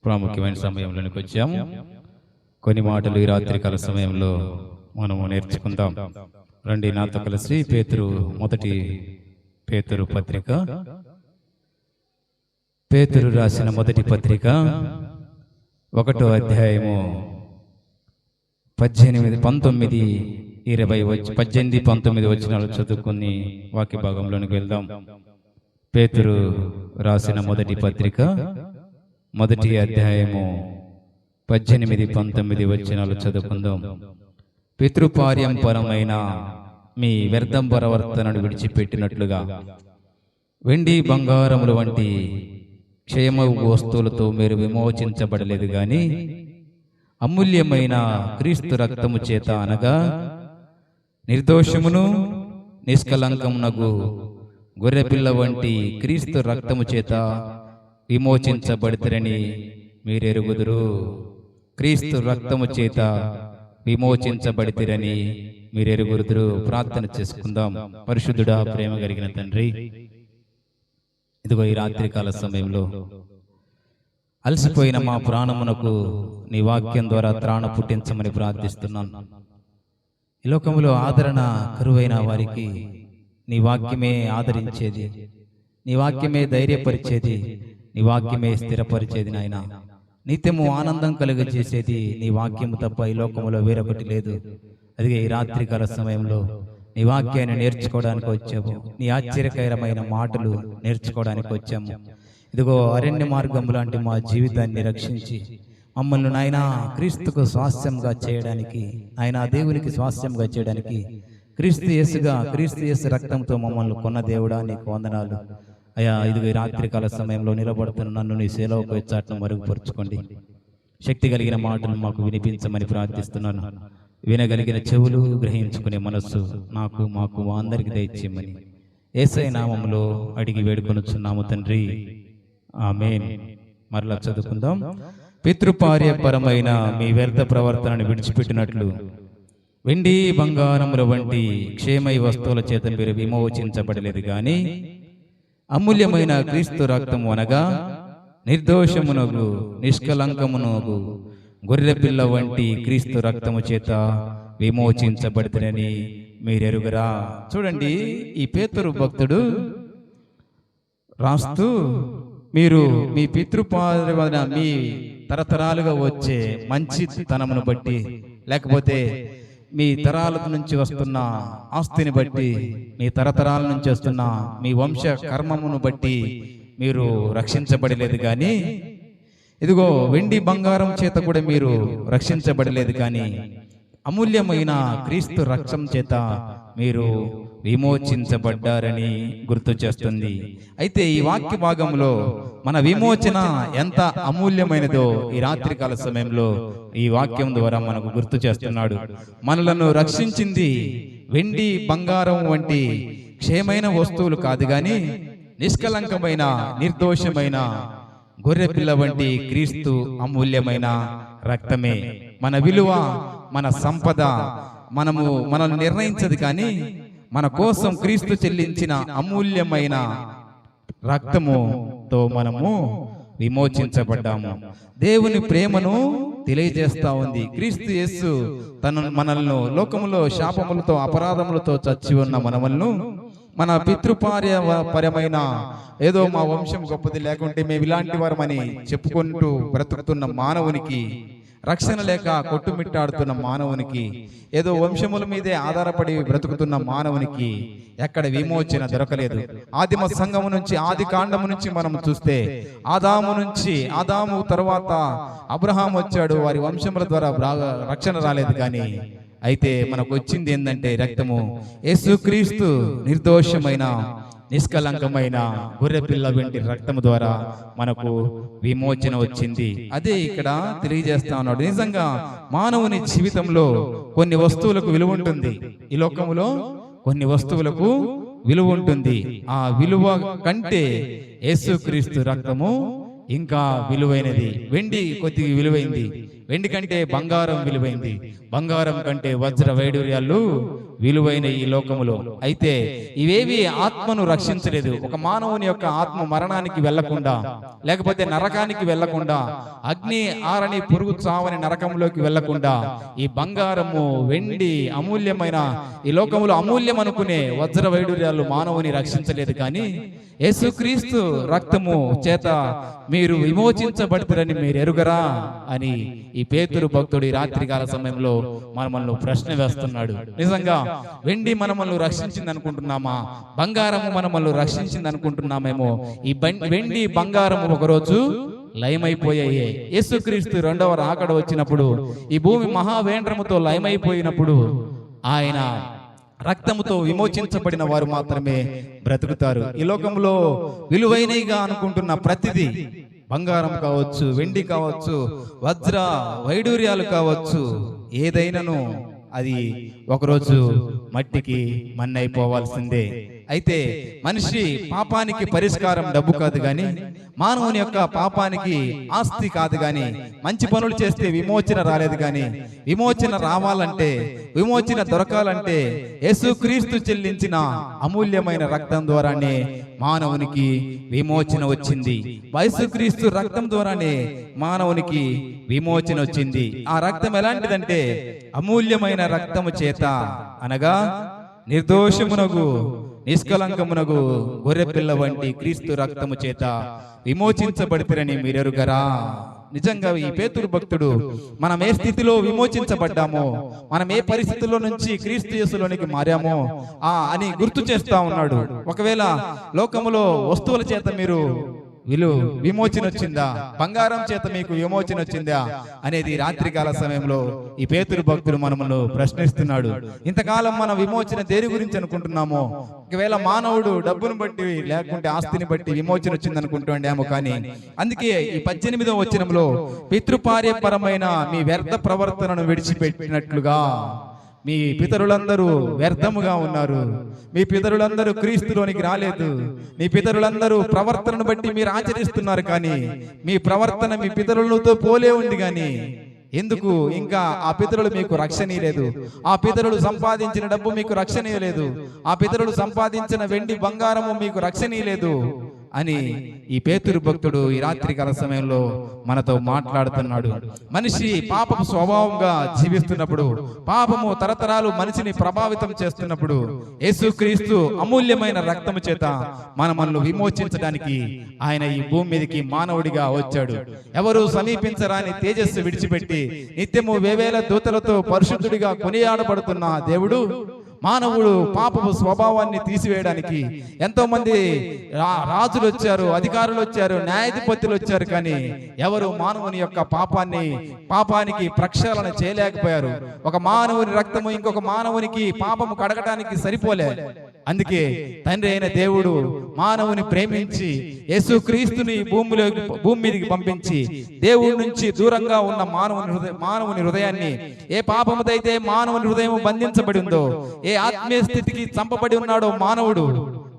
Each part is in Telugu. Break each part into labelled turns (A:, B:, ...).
A: ప్రాముఖ్యమైన సమయంలోనికి వచ్చాము. కొన్ని మాటలు ఈ రాత్రికాల సమయంలో మనము నేర్చుకుందాం. రండి నాతో కలిసి మొదటి పేతురు పత్రిక, పేతురు రాసిన మొదటి పత్రిక 1వ అధ్యాయము 18, 19, 19 వచనాలు చదువుకుని వాక్య భాగంలోనికి వెళ్దాం. పేతురు రాసిన మొదటి పత్రిక 1వ అధ్యాయము 18, 19 వచనాలు చదువుకుందాం. పితృపార్యంపరమైన మీ వ్యర్థం ప్రవర్తనను విడిచిపెట్టినట్లుగా వెండి బంగారముల వంటి క్షేమ వస్తువులతో మీరు విమోచించబడలేదు గాని అమూల్యమైన క్రీస్తు రక్తము చేత, అనగా నిర్దోషమును నిష్కలంకమునగు గొర్రెపిల్ల వంటి క్రీస్తు రక్తము చేత విమోచించబడితరని మీరెరుగుదురు. క్రీస్తు రక్తము చేత విమోచించబడితిరని మీరెరుగుదురు. ప్రార్థన చేసుకుందాం. పరిశుద్ధుడా, ప్రేమ కలిగిన తండ్రి, ఇదిగో ఈ రాత్రికాల సమయంలో అలసిపోయిన మా ప్రాణమునకు నీ వాక్యం ద్వారా త్రాణ పుట్టించమని ప్రార్థిస్తున్నాను. ఈ లోకములో ఆదరణ కరువైన వారికి నీ వాక్యమే ఆదరించేది, నీ వాక్యమే ధైర్యపరిచేది, నీ వాక్యమే స్థిరపరిచేది. నాయన, నిత్యము ఆనందం కలుగజేసేది నీ వాక్యము తప్ప ఈ లోకములో వేరొకటి లేదు. అదిగే ఈ రాత్రికాల సమయంలో నీ వాక్యాన్ని నేర్చుకోవడానికి వచ్చాము. నీ ఆశ్చర్యకరమైన మాటలు నేర్చుకోవడానికి వచ్చాము. ఇదిగో అరణ్య మార్గం లాంటి మా జీవితాన్ని రక్షించి మమ్మల్ని నాయన క్రీస్తుకు స్వాస్థ్యంగా చేయడానికి, ఆయన దేవునికి స్వాస్థ్యంగా చేయడానికి క్రీస్తు యేసు రక్తంతో మమ్మల్ని కొన్న దేవుడా, నీకు వందనాలు అయ్యా. ఇదిగో ఈ రాత్రికాల సమయంలో నిలబడుతున్న నన్ను నీ సేవకు వచ్చాటను మరుగుపరుచుకోండి. శక్తి కలిగిన మాటలు మాకు వినిపించమని ప్రార్థిస్తున్నాను. వినగలిగిన చెవులు, గ్రహించుకునే మనస్సు మాకు అందరికి దయచేయమని యేసయ్య నామములో అడిగి వేడుకొనుచున్నాము తండ్రి, ఆమేన్. మరలా చదువుకుందాం. పితృపార్యపరమైన మీ వ్యర్థ ప్రవర్తనను విడిచిపెట్టినట్లు వెండి బంగారముల వంటి క్షేమై వస్తువుల చేత మీరు విమోచించబడలేదు గాని అమూల్యమైన క్రీస్తు రక్తము, అనగా నిర్దోషమునగు నిష్కలంకమునగు గొర్రెపిల్ల వంటి క్రీస్తు రక్తము చేత విమోచించబడితేనని మీరెరుగరా. చూడండి, ఈ పేతురు భక్తుడు రాస్తూ, మీరు మీ పితృపార్యమైన మీ తరతరాలుగా వచ్చే మంచితనమును బట్టి, లేకపోతే మీ తరాల నుంచి వస్తున్న ఆస్తిని బట్టి, మీ తరతరాల నుంచి వస్తున్న మీ వంశ కర్మమును బట్టి మీరు రక్షించబడలేదు కానీ, ఇదిగో వెండి బంగారం చేత కూడా మీరు రక్షించబడలేదు కానీ అమూల్యమైన క్రీస్తు రక్తం చేత మీరు విమోచించబడ్డారని గుర్తు చేస్తుంది. అయితే ఈ వాక్య భాగంలో మన విమోచన ఎంత అమూల్యమైనదో ఈ రాత్రికాల సమయంలో ఈ వాక్యం ద్వారా మనకు గుర్తు చేస్తున్నాడు. మనలను రక్షించింది వెండి బంగారం వంటి క్షేమైన వస్తువులు కాదు గాని నిష్కలంకమైన, నిర్దోషమైన గొర్రెపిల్ల వంటి క్రీస్తు అమూల్యమైన రక్తమే. మన విలువ, మన సంపద మనల్ని నిర్ణయించదు కానీ మన కోసం క్రీస్తు చెల్లించిన అమూల్యమైన రక్తముతో మనము విమోచించబడ్డాము. దేవుని ప్రేమను తెలియజేస్తా ఉంది. క్రీస్తు యేసు మనల్ని లోకములో శాపములతో, అపరాధములతో చచ్చి ఉన్న మనల్ని మన పితృపార్యపరమైన ఏదో మా వంశం గొప్పది, లేకుంటే మేము ఇలాంటి వారమని చెప్పుకుంటూ బ్రతుకుతున్న మానవునికి, రక్షణ లేక కొట్టుమిట్టాడుతున్న మానవునికి, ఏదో వంశముల మీదే ఆధారపడి బ్రతుకుతున్న మానవునికి ఎక్కడ విమోచన దొరకలేదు. ఆదిమ సంఘము నుంచి, ఆది కాండము నుంచి మనం చూస్తే ఆదాము తర్వాత అబ్రహాం వచ్చాడు. వారి వంశముల ద్వారా రక్షణ రాలేదు కానీ, అయితే మనకు వచ్చింది ఏంటంటే రక్తము. యేసుక్రీస్తు నిర్దోషమైన, నిష్కలంకమైన గొర్రెపిల్ల వంటి రక్తము ద్వారా మనకు విమోచన వచ్చింది. అదే ఇక్కడ తెలియజేస్తా ఉన్నాడు. నిజంగా మానవుని జీవితంలో కొన్ని వస్తువులకు విలువ ఉంటుంది. ఈ లోకములో కొన్ని వస్తువులకు విలువ ఉంటుంది. ఆ విలువ కంటే యేసుక్రీస్తు రక్తము ఇంకా విలువైనది. వెండి కొద్దిగా విలువైంది, వెండి కంటే బంగారం విలువైంది, బంగారం కంటే వజ్ర వైడూర్యాలు విలువైన ఈ లోకములో. అయితే ఇవేవి ఆత్మను రక్షించలేదు. ఒక మానవుని యొక్క ఆత్మ మరణానికి వెళ్లకుండా, లేకపోతే నరకానికి వెళ్లకుండా, అగ్ని ఆరని పురుగు చావని నరకంలోకి వెళ్లకుండా, ఈ బంగారము వెండి అమూల్యమైన ఈ లోకములో అమూల్యం అనుకునే వజ్ర వైడూర్యాలు మానవుని రక్షించలేదు. కానీ యేసుక్రీస్తు రక్తము చేత మీరు విమోచించబడతారని మీరు ఎరుగరా అని ఈ పేతురు భక్తుడు ఈ రాత్రికాల సమయంలో మనల్ని ప్రశ్న వేస్తున్నాడు. నిజంగా వెండి మనల్ని రక్షించింది అనుకుంటున్నామా? బంగారము మనల్ని రక్షించింది అనుకుంటున్నామేమో. ఈ వెండి బంగారము ఒకరోజు లయమైపోయాయి. యేసుక్రీస్తు రెండవ రాకడ వచ్చినప్పుడు ఈ భూమి మహావేంద్రముతో లయమైపోయినప్పుడు ఆయన రక్తముతో విమోచించబడిన వారు మాత్రమే బ్రతుకుతారు. ఈ లోకంలో విలువైనగా అనుకుంటున్న ప్రతిదీ, బంగారం కావచ్చు, వెండి కావచ్చు, వజ్ర వైడూర్యాలు కావచ్చు, ఏదైనాను అది ఒకరోజు మట్టికి మన్నైపోవాల్సిందే. అయితే మనిషి పాపానికి పరిష్కారం డబ్బు కాదు గాని, మానవుని యొక్క పాపానికి ఆస్తి కాదు గాని, మంచి పనులు చేస్తే విమోచన రాలేదు గాని, విమోచన రావాలంటే, విమోచన దొరకాలంటే యేసుక్రీస్తు చెల్లించిన అమూల్యమైన రక్తం ద్వారానే మానవునికి విమోచన వచ్చింది. యేసుక్రీస్తు రక్తం ద్వారానే మానవునికి విమోచన వచ్చింది. ఆ రక్తం ఎలాంటిదంటే అమూల్యమైన రక్తము చేత, అనగా నిర్దోషమునగు నిష్కలంకమునగు గొర్రెపిల్ల వంటి క్రీస్తు రక్తము చేత విమోచించబడితిరని మీరెరుగరా? నిజంగా ఈ పేతురు భక్తుడు మనం ఏ స్థితిలో విమోచించబడ్డామో, మనం ఏ పరిస్థితుల్లో నుంచి క్రీస్తు యేసులోనికి మారామో అని గుర్తు చేస్తా ఉన్నాడు. ఒకవేళ లోకములో వస్తువుల చేత మీరు విమోచన వచ్చిందా, బంగారం చేత మీకు విమోచన వచ్చిందా అనేది రాత్రికాల సమయంలో ఈ పేతురు భక్తుడు మనమును ప్రశ్నిస్తున్నాడు. ఇంతకాలం మన విమోచన దేని గురించి అనుకుంటున్నామో? ఒకవేళ మానవుడు డబ్బును బట్టి లేకుంటే ఆస్తిని బట్టి విమోచన వచ్చింది అనుకుంటుండేమో. కానీ అందుకే ఈ 18వ వచనంలో పితృపార్యపరమైన మీ వ్యర్థ ప్రవర్తనను విడిచిపెట్టినట్లుగా మీ పితరులందరూ వ్యర్థముగా ఉన్నారు. మీ పితరులందరూ క్రీస్తులోనికి రాలేదు. మీ పితరులందరూ ప్రవర్తనను బట్టి మీరు ఆచరిస్తున్నారు, కానీ మీ ప్రవర్తన మీ పితరులతో పోలే ఉంది. కానీ ఎందుకు ఇంకా ఆ పితరులు మీకు రక్షణ లేదు? ఆ పితరులు సంపాదించిన డబ్బు మీకు రక్షణ లేదు. ఆ పితరులు సంపాదించిన వెండి బంగారము మీకు రక్షణ లేదు అని ఈ పేతురు భక్తుడు ఈ రాత్రికాల సమయంలో మనతో మాట్లాడుతున్నాడు. మనిషి పాపపు స్వభావంగా జీవిస్తున్నప్పుడు, పాపము తరతరాలు మనిషిని ప్రభావితం చేస్తున్నప్పుడు, యేసుక్రీస్తు అమూల్యమైన రక్తము చేత మనల్ని విమోచించడానికి ఆయన ఈ భూమి మీదకి మానవుడిగా వచ్చాడు. ఎవరు సమీపించరాని తేజస్సు విడిచిపెట్టి నిత్యము వేవేల దూతలతో పరిశుద్ధుడిగా కొనియాడబడుతున్న దేవుడు మానవుడు పాపపు స్వభావాన్ని తీసివేయడానికి ఎంతో మంది రాజులు వచ్చారు, అధికారులు వచ్చారు, న్యాయాధిపతులు వచ్చారు, కానీ ఎవరు మానవుని యొక్క పాపానికి ప్రక్షాళన చేయలేకపోయారు. ఒక మానవుని రక్తము ఇంకొక మానవునికి పాపము కడగటానికి సరిపోలే. అందుకే తండ్రి అయిన దేవుడు మానవుని ప్రేమించి యేసుక్రీస్తుని భూమి మీదకి పంపించి దేవుడి నుంచి దూరంగా ఉన్న మానవుని హృదయాన్ని, ఏ పాపముదైతే మానవుని హృదయం బంధించబడి ఉందో, ఏ ఆత్మీయ స్థితికి చంపబడి ఉన్నాడో మానవుడు,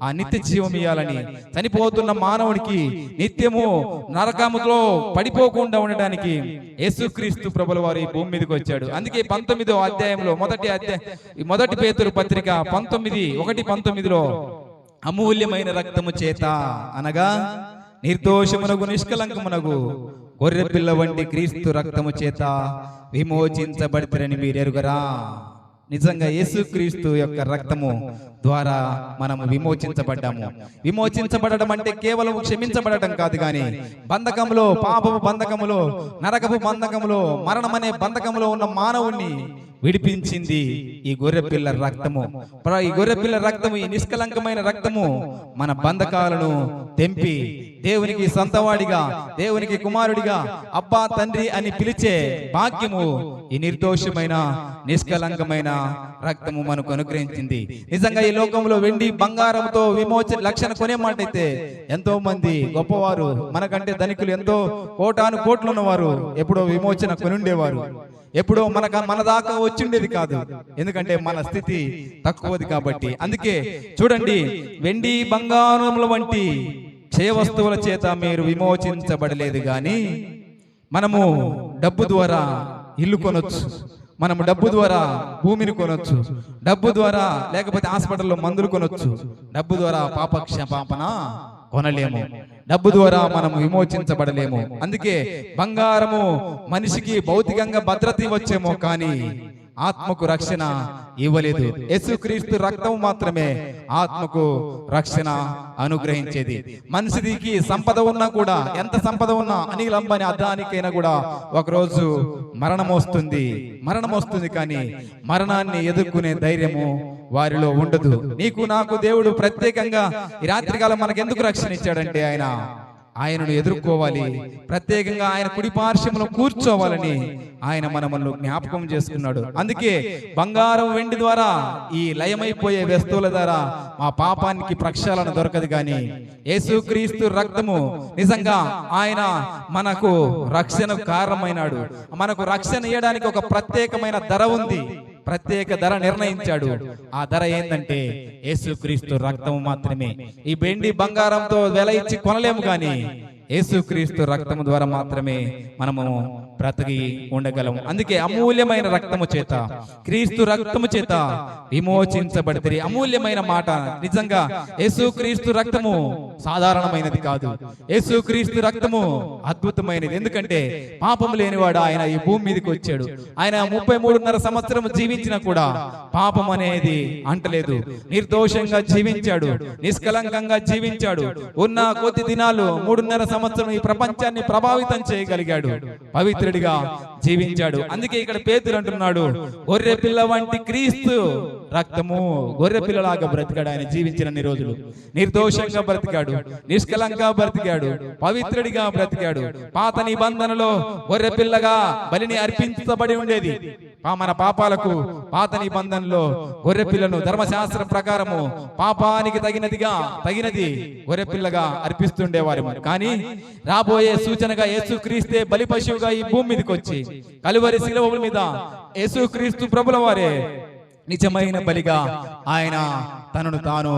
A: ఆ నిత్య జీవం ఇయ్యాలని చనిపోతున్న మానవునికి నిత్యము నరకములో పడిపోకుండా ఉండడానికి యేసుక్రీస్తు ప్రభుల వారు ఈ భూమి మీదకి వచ్చాడు. అందుకే 19వ అధ్యాయంలో మొదటి పేతురు పత్రిక 19:1-19 అమూల్యమైన రక్తము చేత, అనగా నిర్దోషమునగు నిష్కలంకమునగు గొర్రె పిల్ల వంటి క్రీస్తు రక్తము చేత విమోచించబడితిరని మీరెరుగరా? నిజంగా యేసుక్రీస్తు యొక్క రక్తము ద్వారా మనము విమోచించబడ్డాము. విమోచించబడడం అంటే కేవలం క్షమించబడటం కాదు, కానీ బంధకములో, పాపపు బంధకములో, నరకపు బంధకములో, మరణమనే బంధకములో ఉన్న మానవుణ్ణి విడిపించింది ఈ గొర్రెపిల్ల రక్తము. ఈ గొర్రెపిల్ల రక్తము, ఈ నిష్కలంకమైన రక్తము మన బంధకాలను తెంపి దేవునికి సొంతవాడిగా, దేవునికి కుమారుడిగా, అబ్బా తండ్రి అని పిలిచే భాగ్యము ఈ నిర్దోషమైన నిష్కలంకమైన రక్తము మనకు అనుగ్రహించింది. నిజంగా ఈ లోకంలో వెండి బంగారంతో విమోచన లక్షణ కొనే మాట అయితే ఎంతో మంది గొప్పవారు, మనకంటే ధనికులు, ఎంతో కోటాను కోట్లు ఉన్నవారు ఎప్పుడో విమోచన కొనుండేవారు. ఎప్పుడో మన దాకా వచ్చిండేది కాదు, ఎందుకంటే మన స్థితి తక్కువది కాబట్టి. అందుకే చూడండి, వెండి బంగారముల వంటి క్షయ వస్తువుల చేత మీరు విమోచించబడలేదు, కానీ మనము డబ్బు ద్వారా ఇల్లు కొనొచ్చు, మనం డబ్బు ద్వారా భూమిని కొనొచ్చు, డబ్బు ద్వారా లేకపోతే హాస్పిటల్లో మందులు కొనొచ్చు, డబ్బు ద్వారా పాపక్షమాపణ కొనలేము, డబ్బు ద్వారా మనం విమోచించబడలేము. అందుకే బంగారము మనిషికి భౌతికంగా భద్రత ఇవ్వచ్చేమో కానీ ఆత్మకు రక్షణ ఇవ్వలేదు. యేసుక్రీస్తు రక్తం మాత్రమే ఆత్మకు రక్షణ అనుగ్రహించేది. మనిషికి సంపద ఉన్నా కూడా, ఎంత సంపద ఉన్నా, అనిల్ అంబానీ అద్దానికైనా కూడా ఒకరోజు మరణం వస్తుంది కానీ మరణాన్ని ఎదుర్కొనే ధైర్యము వారిలో ఉండదు. నీకు నాకు దేవుడు ప్రత్యేకంగా ఈ రాత్రికాలం మనకెందుకు రక్షణ ఇచ్చాడంటే ఆయనను ఎదుర్కోవాలి, ప్రత్యేకంగా ఆయన కుడి పార్శ్వములో కూర్చోవాలని ఆయన మనల్ని జ్ఞాపకం చేసుకున్నాడు. అందుకే బంగారం వెండి ద్వారా, ఈ లయమైపోయే వస్తువుల ద్వారా మా పాపానికి ప్రక్షాళన దొరకదు. కానీ యేసుక్రీస్తు రక్తము నిజంగా ఆయన మనకు రక్షణ కారణమైనాడు. మనకు రక్షణ ఇవ్వడానికి ఒక ప్రత్యేకమైన ధర ఉంది, ప్రత్యేక ధర నిర్ణయించాడు. ఆ ధర ఏంటంటే యేసుక్రీస్తు రక్తము మాత్రమే. ఈ వెండి బంగారంతో వెల ఇచ్చి కొనలేము, కానీ యేసుక్రీస్తు రక్తము ద్వారా మాత్రమే మనము బ్రతికి ఉండగలం. అందుకే అమూల్యమైన రక్తము చేత, క్రీస్తు రక్తము చేత విమోచించబడితే. అమూల్యమైన మాట. నిజంగా యేసుక్రీస్తు రక్తము సాధారణమైనది కాదు, యేసుక్రీస్తు రక్తము అద్భుతమైనది. ఎందుకంటే పాపం లేనివాడు ఆయన ఈ భూమి మీదకి వచ్చాడు. ఆయన 33.5 సంవత్సరం జీవించినా కూడా పాపం అనేది అంటలేదు. నిర్దోషంగా జీవించాడు, నిష్కలంకంగా జీవించాడు. ఉన్న కొద్ది దినాలు 3.5 సంవత్సరం ఈ ప్రపంచాన్ని ప్రభావితం చేయగలిగాడు, పవిత్రుడిగా జీవించాడు. అందుకే ఇక్కడ పేతురు అంటున్నాడు, గొర్రె పిల్ల వంటి క్రీస్తు రక్తము. గొర్రె పిల్లలాగా బ్రతికాడు ఆయన జీవించినన్ని రోజులు. నిర్దోషంగా బ్రతికాడు, నిష్కలంగా బ్రతికాడు, పవిత్రుడిగా బ్రతికాడు. పాత నిబంధనలో గొర్రె పిల్లగా బలిని అర్పించబడి ఉండేది. మన పాపాలకు పాత నిబంధనలో గొర్రె పిల్లను ధర్మశాస్త్రం ప్రకారము పాపానికి తగినది గొర్రె పిల్లగా అర్పిస్తుండేవారు. కానీ రాబోయే సూచనగా యేసుక్రీస్తే బలి పశువుగా ఈ భూమి మీదకి వచ్చి కలువరి శిలువ మీద యేసుక్రీస్తు ప్రభుల వారే నిజమైన బలిగా ఆయన తనను తాను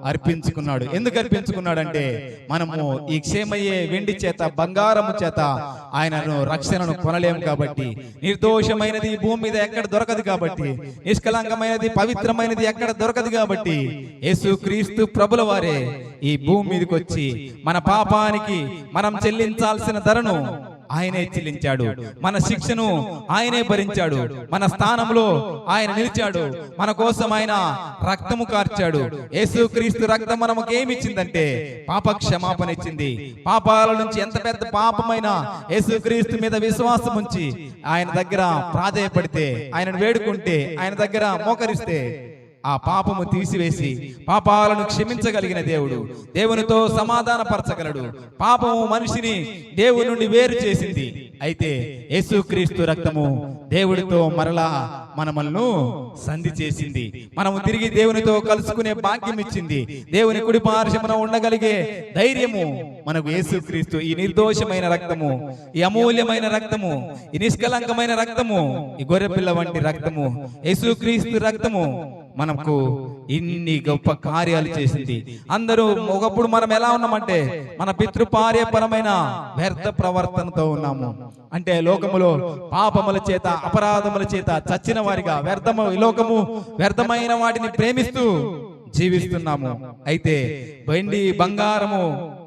A: అర్పించుకున్నాడు. ఎందుకు అర్పించుకున్నాడంటే మనము ఈ క్షేమయ్యే వెండి చేత, బంగారము చేత ఆయనను రక్షణను కొనలేము కాబట్టి, నిర్దోషమైనది ఈ భూమి మీద ఎక్కడ దొరకదు కాబట్టి, నిష్కలంకమైనది పవిత్రమైనది ఎక్కడ దొరకదు కాబట్టి యేసుక్రీస్తు ప్రభుల వారే ఈ భూమి మీదకి వచ్చి మన పాపానికి మనం చెల్లించాల్సిన ధరను ఆయనే చెల్లించాడు. మన శిక్షను ఆయనే భరించాడు. మన స్థానంలో ఆయన నిలిచాడు. మన కోసం ఆయన రక్తము కార్చాడు. యేసుక్రీస్తు రక్తం మనకు ఏమిచ్చిందంటే పాప క్షమాపణ ఇచ్చింది. పాపాల నుంచి ఎంత పెద్ద పాపమైనా యేసుక్రీస్తు మీద విశ్వాసం ఉంచి ఆయన దగ్గర ప్రాధేయపడితే, ఆయనను వేడుకుంటే, ఆయన దగ్గర మోకరిస్తే ఆ పాపము తీసివేసి పాపాలను క్షమించగలిగిన దేవుడు దేవునితో సమాధానపరచగలడు. పాపము మనిషిని దేవుని నుండి వేరు చేసింది. అయితే యేసుక్రీస్తు రక్తము దేవుడితో మరలా మనల్ని సంధి చేసింది. మనము తిరిగి దేవునితో కలుసుకునే భాగ్యం ఇచ్చింది. దేవుని కుడి పార్శ్వమున ఉండగలిగే ధైర్యము మనకు యేసుక్రీస్తు, ఈ నిర్దోషమైన రక్తము, ఈ అమూల్యమైన రక్తము, ఈ నిష్కలంకమైన రక్తము, ఈ గొర్రెపిల్ల వంటి రక్తము, యేసుక్రీస్తు రక్తము మనకు ఇన్ని గొప్ప కార్యాలు చేసింది. అందరూ ఒకప్పుడు మనం ఎలా ఉన్నామంటే మన పితృపార్యపరమైన వ్యర్థ ప్రవర్తనతో ఉన్నాము. అంటే లోకములో పాపముల చేత, అపరాధముల చేత చచ్చిన వారిగా లోకము వ్యర్థమైన వాటిని ప్రేమిస్తూ జీవిస్తున్నాము. అయితే వెండి బంగారము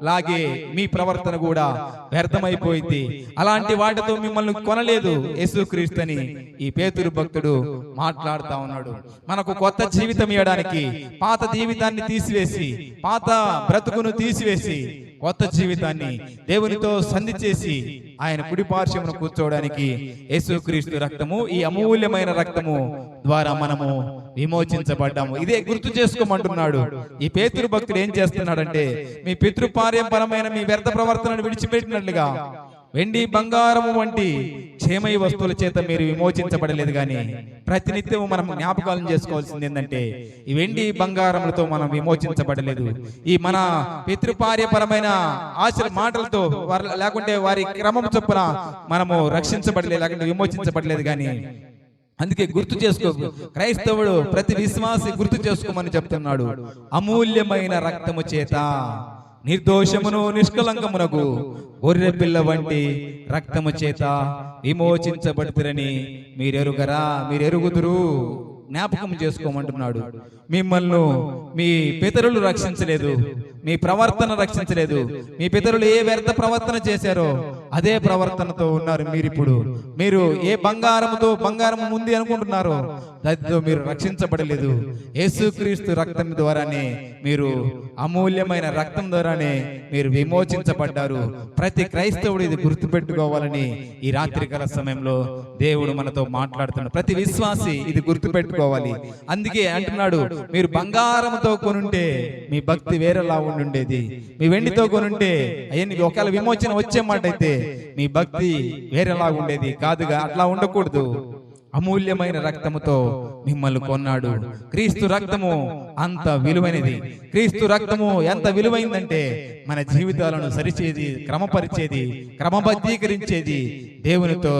A: లాగే మీ ప్రవర్తన కూడా వ్యర్థమైపోయింది. అలాంటి వాటితో మిమ్మల్ని కొనలేదు యేసుక్రీస్తు అని ఈ పేతురు భక్తుడు మాట్లాడుతా ఉన్నాడు. మనకు కొత్త జీవితం ఇవ్వడానికి పాత జీవితాన్ని తీసివేసి, పాత బ్రతుకును తీసివేసి కొత్త జీవితాన్ని దేవునితో సంధి చేసి ఆయన కుడి పార్శ్వమున కూర్చోవడానికి యేసుక్రీస్తు రక్తము, ఈ అమూల్యమైన రక్తము ద్వారా మనము విమోచించబడ్డాము. ఇదే గుర్తు చేసుకోమంటున్నాడు ఈ పేతురు భక్తుడు. ఏం చేస్తున్నాడంటే మీ పితృపార్యపరమైన మీ వ్యర్థ ప్రవర్తనను విడిచిపెట్టినట్లుగా వెండి బంగారము వంటి క్షేమయ వస్తువుల చేత మీరు విమోచించబడలేదు. కానీ ప్రతినిత్యము మనం జ్ఞాపకాలను చేసుకోవాల్సింది ఏంటంటే ఈ వెండి బంగారములతో మనం విమోచించబడలేదు. ఈ మన పితృపార్యపరమైన ఆశల మాటలతో లేకుంటే వారి క్రమం చొప్పున మనము రక్షించబడలేదు, లేకుంటే విమోచించబడలేదు. కానీ అందుకే గుర్తు చేసుకో, క్రైస్తవుడు ప్రతి విశ్వాసి గుర్తు చేసుకోమని చెప్తున్నాడు. అమూల్యమైన రక్తము చేత నిర్దోషమును నిష్కలంకమునకు గొర్రె పిల్ల వంటి రక్తము చేత విమోచించబడుతురని మీరెరుగుదురు. జ్ఞాపకం చేసుకోమంటున్నాడు. మిమ్మల్ని మీ పితరులు రక్షించలేదు, మీ ప్రవర్తన రక్షించలేదు. మీ పితరులు ఏ వ్యర్థ ప్రవర్తన చేశారో అదే ప్రవర్తనతో ఉన్నారు మీరిప్పుడు. మీరు ఏ బంగారం ఉంది అనుకుంటున్నారో దానితో మీరు రక్షించబడలేదు. యేసుక్రీస్తు రక్తం ద్వారానే, మీరు అమూల్యమైన రక్తం ద్వారానే మీరు విమోచించబడ్డారు. ప్రతి క్రైస్తవుడు ఇది గుర్తుపెట్టుకోవాలని ఈ రాత్రికాల సమయంలో దేవుడు మనతో మాట్లాడుతున్నాడు. ప్రతి విశ్వాసి ఇది గుర్తుపెట్టుకోవాలి. అందుకే అంటున్నాడు, మీరు బంగారంతో కొనుంటే మీ భక్తి వేరేలా ఉండుండేది. మీ వెండితో కొనుంటే అయ్యని ఒకవేళ విమోచన వచ్చే మాట అయితే మీ భక్తి వేరేలా ఉండేది కాదుగా. అట్లా ఉండకూడదు. అమూల్యమైన రక్తముతో మిమ్మల్ని కొన్నాడు. క్రీస్తు రక్తము అంత విలువైనది. క్రీస్తు రక్తము ఎంత విలువైందంటే మన జీవితాలను సరిచేది, క్రమపరిచేది, క్రమబద్ధీకరించేది, దేవునితో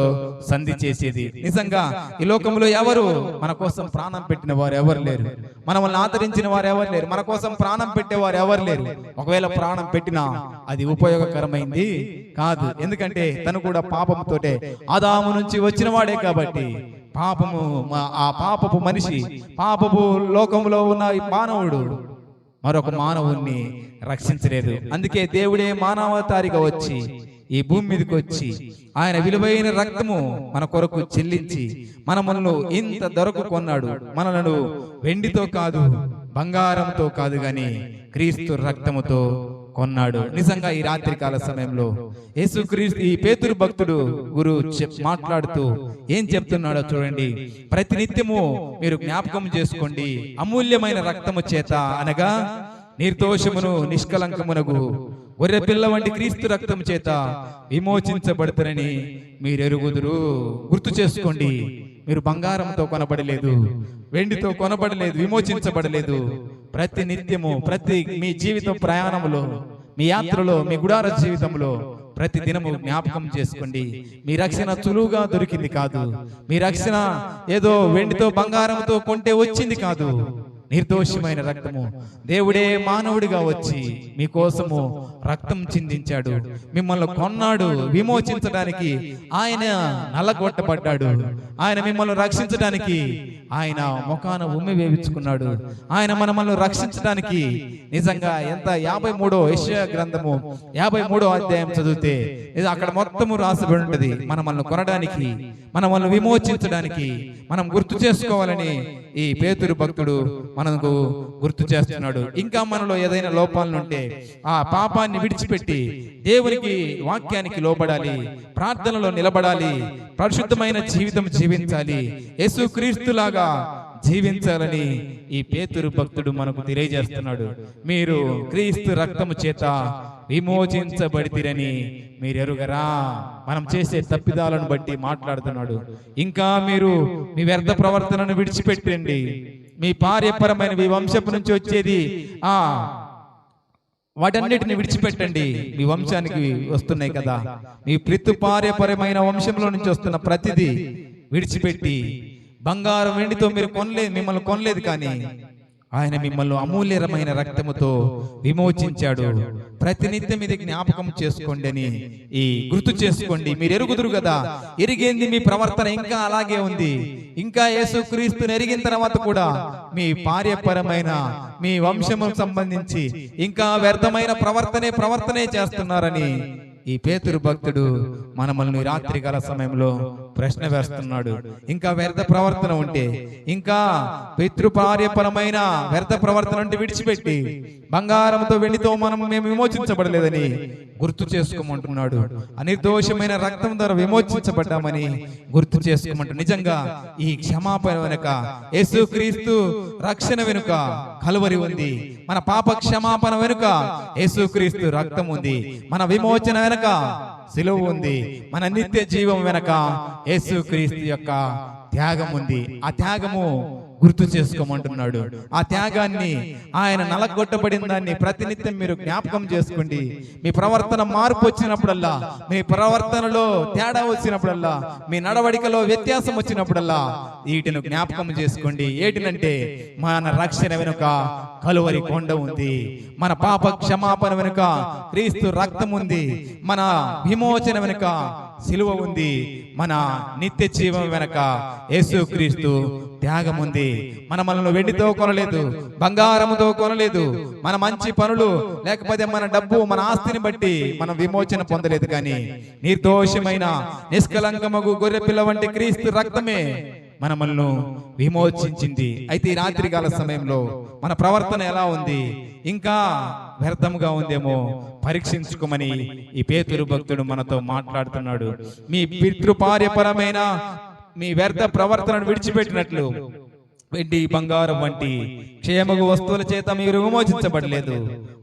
A: సంధి చేసేది. నిజంగా ఈ లోకంలో ఎవరు మన కోసం ప్రాణం పెట్టిన వారు ఎవరు లేరు. మనల్ని ఆదరించిన వారు ఎవరు లేరు. మన కోసం ప్రాణం పెట్టేవారు ఎవరు లేరు. ఒకవేళ ప్రాణం పెట్టినా అది ఉపయోగకరమైంది కాదు. ఎందుకంటే తను కూడా పాపంతోటే, ఆదాము నుంచి వచ్చిన వాడే కాబట్టి ఆ పాపపు మనిషి, పాపపు లోకంలో ఉన్న ఈ మానవుడు మరొక మానవుణ్ణి రక్షించలేదు. అందుకే దేవుడే మానవతారిగా వచ్చి ఈ భూమి మీదకి వచ్చి ఆయన విలువైన రక్తము మన కొరకు చెల్లించి మనలను ఇంత ధరకు కొన్నాడు. మనలను వెండితో కాదు, బంగారంతో కాదు, గాని క్రీస్తు రక్తముతో కొన్నాడు. నిజంగా ఈ రాత్రికాల సమయంలో యేసుక్రీస్తు ఈ పేతురు భక్తుడు మాట్లాడుతూ ఏం చెప్తున్నాడో చూడండి. ప్రతినిత్యము మీరు జ్ఞాపకం చేసుకోండి, అమూల్యమైన రక్తము చేత అనగా నిర్దోషమును నిష్కలంకమునకు గొర్రె పిల్ల వంటి క్రీస్తు రక్తం చేత విమోచించబడతారని మీరెరుగుదురు. గుర్తు చేసుకోండి, మీరు బంగారంతో కొనబడలేదు, వెండితో కొనబడలేదు, విమోచించబడలేదు. ప్రతి నిత్యము, ప్రతి మీ జీవితం ప్రయాణంలో, మీ యాత్రలో, మీ గుడార జీవితంలో ప్రతి దినము జ్ఞాపకం చేసుకోండి. మీ రక్షణ సులువుగా దొరికింది కాదు. మీ రక్షణ ఏదో వెండితో బంగారంతో కొంటే వచ్చింది కాదు. నిర్దోషమైన రక్తము, దేవుడే మానవుడిగా వచ్చి మీకోసము రక్తం చిందించాడు. మిమ్మల్ని కొన్నాడు. విమోచించడానికి ఆయన నల్లగొట్టబడ్డాడు. ఆయన మిమ్మల్ని రక్షించడానికి ఆయన ముఖాన ఉమ్మి వేయించుకున్నాడు. ఆయన మనల్ని రక్షించడానికి నిజంగా ఎంత 53వ యెషయా గ్రంథము 53వ అధ్యాయం చదివితే అక్కడ మొత్తము రాసిబడి ఉంటది. మనల్ని కొనడానికి, మనల్ని విమోచించడానికి మనం గుర్తు చేసుకోవాలని ఈ పేతురు భక్తుడు మనకు గుర్తు చేస్తున్నాడు. ఇంకా మనలో ఏదైనా లోపాలనుంటే ఆ పాపాన్ని విడిచిపెట్టి దేవునికి, వాక్యానికి లోబడాలి, ప్రార్థనలో నిలబడాలి, పరిశుద్ధమైన జీవితం జీవించాలి, యేసుక్రీస్తులాగా జీవించాలని ఈ పేతురు భక్తుడు మనకు తెలియజేస్తున్నాడు. మీరు క్రీస్తు రక్తము చేత విమోచించబడితిరని మీరెరుగరా? మనం చేసే తప్పిదాలను బట్టి మాట్లాడుతున్నాడు. ఇంకా మీరు మీ వ్యర్థ ప్రవర్తనను విడిచిపెట్టండి. మీ పార్యపరమైన మీ వంశపు నుంచి వచ్చేది వాటన్నిటిని విడిచిపెట్టండి. మీ వంశానికి వస్తున్నాయి కదా, మీ పార్యపరమైన వంశంలో నుంచి వస్తున్న ప్రతిదీ విడిచిపెట్టి, బంగారం వెండితో మీరు మిమ్మల్ని కొనలేదు, కానీ ఆయన మిమ్మల్ని అమూల్యమైన రక్తముతో విమోచించాడు. ప్రతినిత్యం ఇది జ్ఞాపకం చేసుకోండి అని గుర్తు చేసుకోండి. మీరు ఎరుగుదురు కదా. ఎరిగేంది మీ ప్రవర్తన ఇంకా అలాగే ఉంది. ఇంకా యేసుక్రీస్తుని ఎరిగిన తర్వాత కూడా మీ పార్యపరమైన మీ వంశముకు సంబంధించి ఇంకా వ్యర్థమైన ప్రవర్తనే చేస్తున్నారని ఈ పేతురు భక్తుడు మనల్ని రాత్రికాల సమయంలో ప్రశ్న వేస్తున్నాడు. ఇంకా వ్యర్థ ప్రవర్తన ఉంటే, ఇంకా పితృపార్యపరమైన వ్యర్థ ప్రవర్తన అంటే విడిచిపెట్టి బంగారంతో వెండితో మేము విమోచించబడలేదని గుర్తు చేసుకోమంటున్నాడు. అనిర్దోషమైన రక్తం ద్వారా విమోచించబడ్డామని గుర్తు చేసుకోమంటు. నిజంగా ఈ క్షమాపణ వెనుక, యేసుక్రీస్తు రక్షణ వెనుక కలువరి ఉంది. మన పాప క్షమాపణ వెనుక యేసుక్రీస్తు రక్తం ఉంది. మన విమోచన వెనుక సిలువ ఉంది. మన నిత్య జీవం వెనక యేసుక్రీస్తు యొక్క త్యాగం ఉంది. ఆ త్యాగము గుర్తు చేసుకోమంటున్నాడు. ఆ త్యాగాన్ని, ఆయన నలగొట్టబడిన దాన్ని ప్రతినిత్యం మీరు జ్ఞాపకం చేసుకోండి. మీ ప్రవర్తన మార్పు వచ్చినప్పుడల్లా, మీ ప్రవర్తనలో తేడా వచ్చినప్పుడల్లా, మీ నడవడికలో వ్యత్యాసం వచ్చినప్పుడల్లా వీటిని జ్ఞాపకం చేసుకోండి. ఏటినంటే మన రక్షణ వెనుక కలువరి కొండ ఉంది, మన పాప క్షమాపణ వెనుక క్రీస్తు రక్తం ఉంది, మన విమోచన వెనుక సిలువ ఉంది, మన నిత్య జీవం వెనక యేసుక్రీస్తు త్యాగం ఉంది. మనల్ని వెండితో కొనలేదు, బంగారముతో కొనలేదు, మన మంచి పనులు లేకపోతే మన డబ్బు, మన ఆస్తిని బట్టి మనం విమోచన పొందలేదు. కానీ నిర్దోషమైన నిష్కలంకమగు గొర్రె పిల్ల వంటి క్రీస్తు రక్తమే మనల్ని విమోచించింది. అయితే ఈ రాత్రికాల సమయంలో మన ప్రవర్తన ఎలా ఉంది? ఇంకా వ్యర్థముగా ఉందేమో పరీక్షించుకోమని ఈ పేతురు భక్తుడు మనతో మాట్లాడుతున్నాడు. మీ పితృపార్యపరమైన మీ వ్యర్థ ప్రవర్తనను విడిచిపెట్టినట్లు వెండి బంగారం వంటి క్షేమగు వస్తువుల చేత మీరు విమోచించబడలేదు,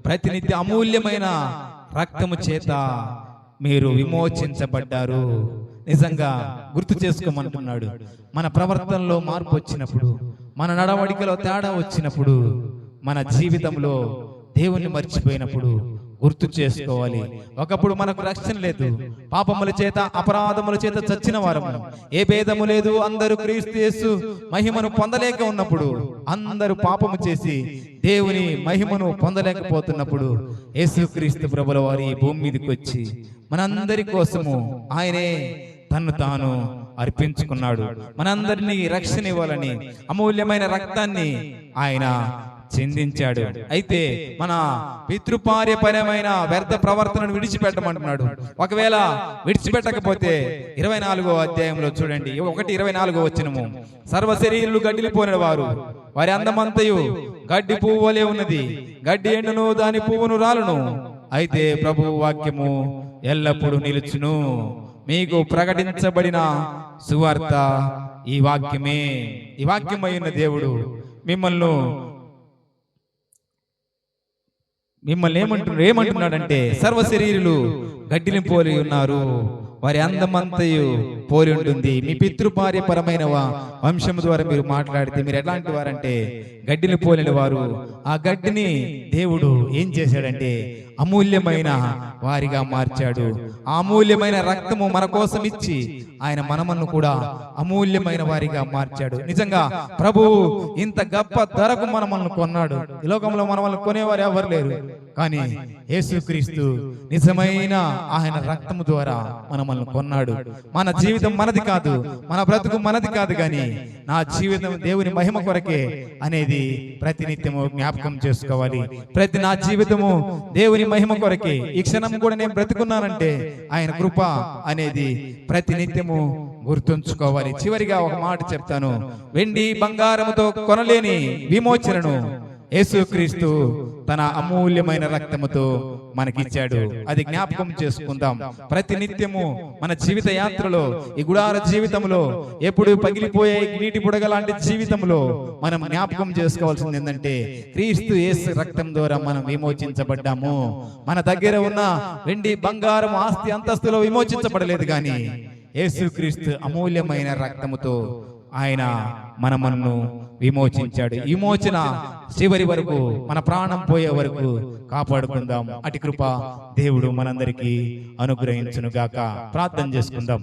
A: ప్రతినిత్య అమూల్యమైన రక్తము చేత మీరు విమోచించబడ్డారు. నిజంగా గుర్తు చేసుకోమంటున్నాడు. మన ప్రవర్తనలో మార్పు వచ్చినప్పుడు, మన నడవడికలో తేడా వచ్చినప్పుడు, మన జీవితంలో దేవుణ్ణి మర్చిపోయినప్పుడు గుర్తు చేసుకోవాలి. ఒకప్పుడు మనకు రక్షణ లేదు, పాపముల చేత అపరాధముల చేత చచ్చిన వారము, ఏ భేదము లేదు, అందరూ క్రీస్తు యేసు మహిమను పొందలేక ఉన్నప్పుడు, అందరూ పాపము చేసి దేవుని మహిమను పొందలేకపోతున్నప్పుడు యేసుక్రీస్తు ప్రభుల వారి భూమి మీదకి వచ్చి మనందరి కోసము ఆయనే తన్ను తాను అర్పించుకున్నాడు. మనందరినీ రక్షణ ఇవ్వాలని అమూల్యమైన రక్తాన్ని ఆయన చెందించాడు. అయితే మన పితృపార్యపరమైన వ్యర్థ ప్రవర్తనను విడిచిపెట్టమంటున్నాడు. ఒకవేళ విడిచిపెట్టకపోతే 24వ అధ్యాయంలో చూడండి, 1:24 వచనము, సర్వ శరీరులు గడ్డిలిపోయిన వారు, వారి అందమంతయు గడ్డి పువ్వు వలె ఉన్నది, గడ్డి ఎండును, దాని పువ్వును రాలును, అయితే ప్రభువు వాక్యము ఎల్లప్పుడూ నిలుచును. మీకు ప్రకటించబడిన సువార్త ఈ వాక్యమే. ఈ వాక్యమై ఉన్న దేవుడు మిమ్మల్ని ఏమంటున్నాడంటే, సర్వ శరీరులు గడ్డిని పోలి ఉన్నారు, వారి అందమంతయు పోలి ఉంటుంది. మీ పితృపార్యపరమైన వంశం ద్వారా మీరు మాట్లాడితే మీరు ఎలాంటి వారంటే గడ్డిని పోలిన వారు. ఆ గడ్డిని దేవుడు ఏం చేశాడంటే అమూల్యమైన వారిగా మార్చాడు. ఆ అమూల్యమైన రక్తము మన కోసం ఇచ్చి ఆయన మనమన్ను కూడా అమూల్యమైన వారిగా మార్చాడు. నిజంగా ప్రభువు ఇంత గొప్ప ధరకు మనల్ని కొన్నాడు. ఈ లోకంలో మనల్ని కొనేవారు ఎవరు లేరు, కానీ యేసుక్రీస్తు నిజమైన ఆయన రక్తము ద్వారా మనల్ని కొన్నాడు. మన జీవితం మనది కాదు, మన బ్రతుకు మనది కాదు, కానీ నా జీవితం దేవుని మహిమ కొరకే అనేది ప్రతినిత్యము జ్ఞాపకం చేసుకోవాలి. నా జీవితము దేవుని మహిమ కొరకే. ఈ క్షణం కూడా నేను బ్రతుకున్నానంటే ఆయన కృప అనేది ప్రతినిత్యము గుర్తుంచుకోవాలి. చివరిగా ఒక మాట చెప్తాను. వెండి బంగారముతో కొనలేని విమోచనను యేసుక్రీస్తు తన అమూల్యమైన రక్తముతో మనకిచ్చాడు. అది జ్ఞాపకం చేసుకుందాం ప్రతినిత్యము మన జీవిత యాత్రలో. ఈ గుడార జీవితంలో ఎప్పుడు పగిలిపోయే నీటి బుడగ లాంటి జీవితంలో మనం జ్ఞాపకం చేసుకోవాల్సింది ఏంటంటే క్రీస్తు యేసు రక్తం ద్వారా మనం విమోచించబడ్డాము. మన దగ్గర ఉన్న వెండి బంగారం ఆస్తి అంతస్తులో విమోచించబడలేదు, కానీ యేసుక్రీస్తు అమూల్యమైన రక్తముతో ఆయన మనను విమోచించాడు. విమోచన చివరి వరకు, మన ప్రాణం పోయే వరకు కాపాడుకుందాం. అటు కృప దేవుడు మనందరికీ అనుగ్రహించును గాక. ప్రార్థన చేసుకుందాం.